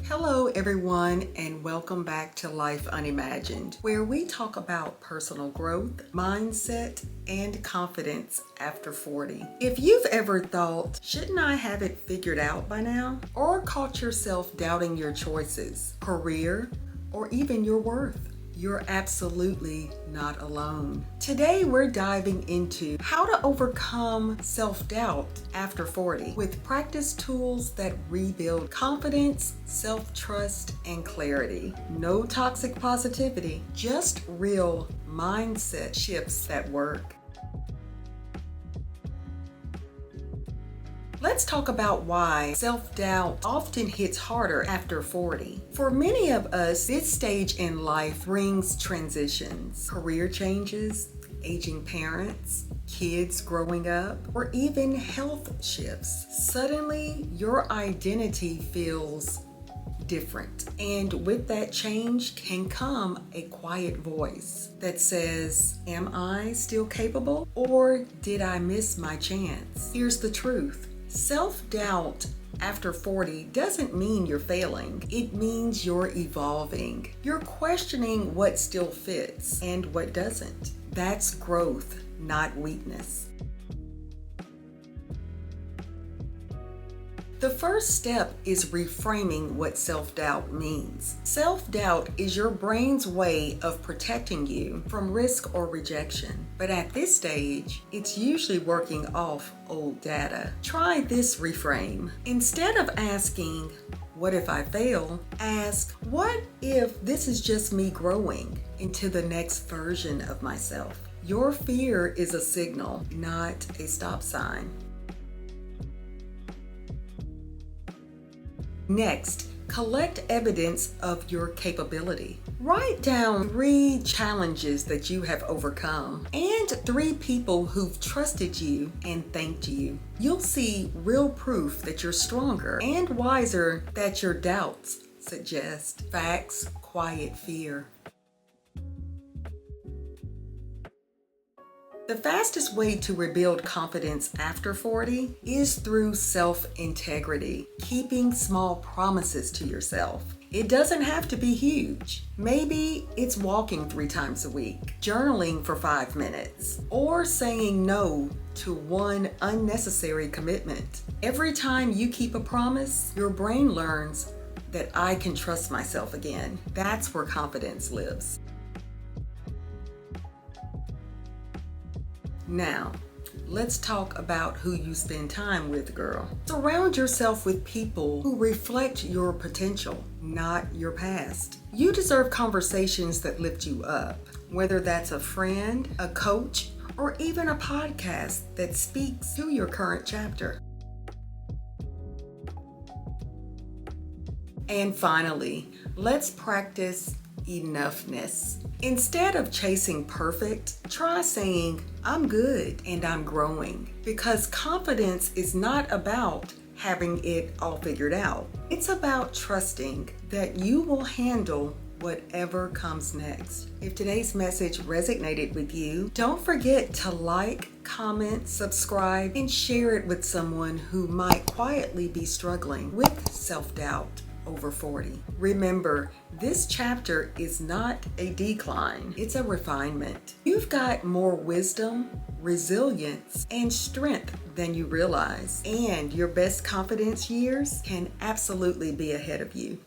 Hello, everyone, and welcome back to Life Unimagined, where we talk about personal growth, mindset, and confidence after 40. If you've ever thought, shouldn't I have it figured out by now? Or caught yourself doubting your choices, career, or even your worth, you're absolutely not alone. Today, we're diving into how to overcome self-doubt after 40 with practice tools that rebuild confidence, self-trust, and clarity. No toxic positivity, just real mindset shifts that work. Let's talk about why self-doubt often hits harder after 40. For many of us, this stage in life brings transitions, career changes, aging parents, kids growing up, or even health shifts. Suddenly, your identity feels different. And with that change can come a quiet voice that says, am I still capable? Or did I miss my chance? Here's the truth. Self-doubt after 40 doesn't mean you're failing. It means you're evolving. You're questioning what still fits and what doesn't. That's growth, not weakness. The first step is reframing what self-doubt means. Self-doubt is your brain's way of protecting you from risk or rejection. But at this stage, it's usually working off old data. Try this reframe. Instead of asking, what if I fail? Ask, what if this is just me growing into the next version of myself? Your fear is a signal, not a stop sign. Next, collect evidence of your capability. Write down 3 challenges that you have overcome and 3 people who've trusted you and thanked you. You'll see real proof that you're stronger and wiser than your doubts suggest. Facts quiet fear. The fastest way to rebuild confidence after 40 is through self-integrity, keeping small promises to yourself. It doesn't have to be huge. Maybe it's walking 3 times a week, journaling for 5 minutes, or saying no to one unnecessary commitment. Every time you keep a promise, your brain learns that I can trust myself again. That's where confidence lives. Now, let's talk about who you spend time with, girl. Surround yourself with people who reflect your potential, not your past. You deserve conversations that lift you up, whether that's a friend, a coach, or even a podcast that speaks to your current chapter. And finally, let's practice enoughness. Instead of chasing perfect, try saying, I'm good and I'm growing. Because confidence is not about having it all figured out. It's about trusting that you will handle whatever comes next. If today's message resonated with you, don't forget to like, comment, subscribe, and share it with someone who might quietly be struggling with self-doubt over 40. Remember, this chapter is not a decline, it's a refinement. You've got more wisdom, resilience, and strength than you realize, and your best confidence years can absolutely be ahead of you.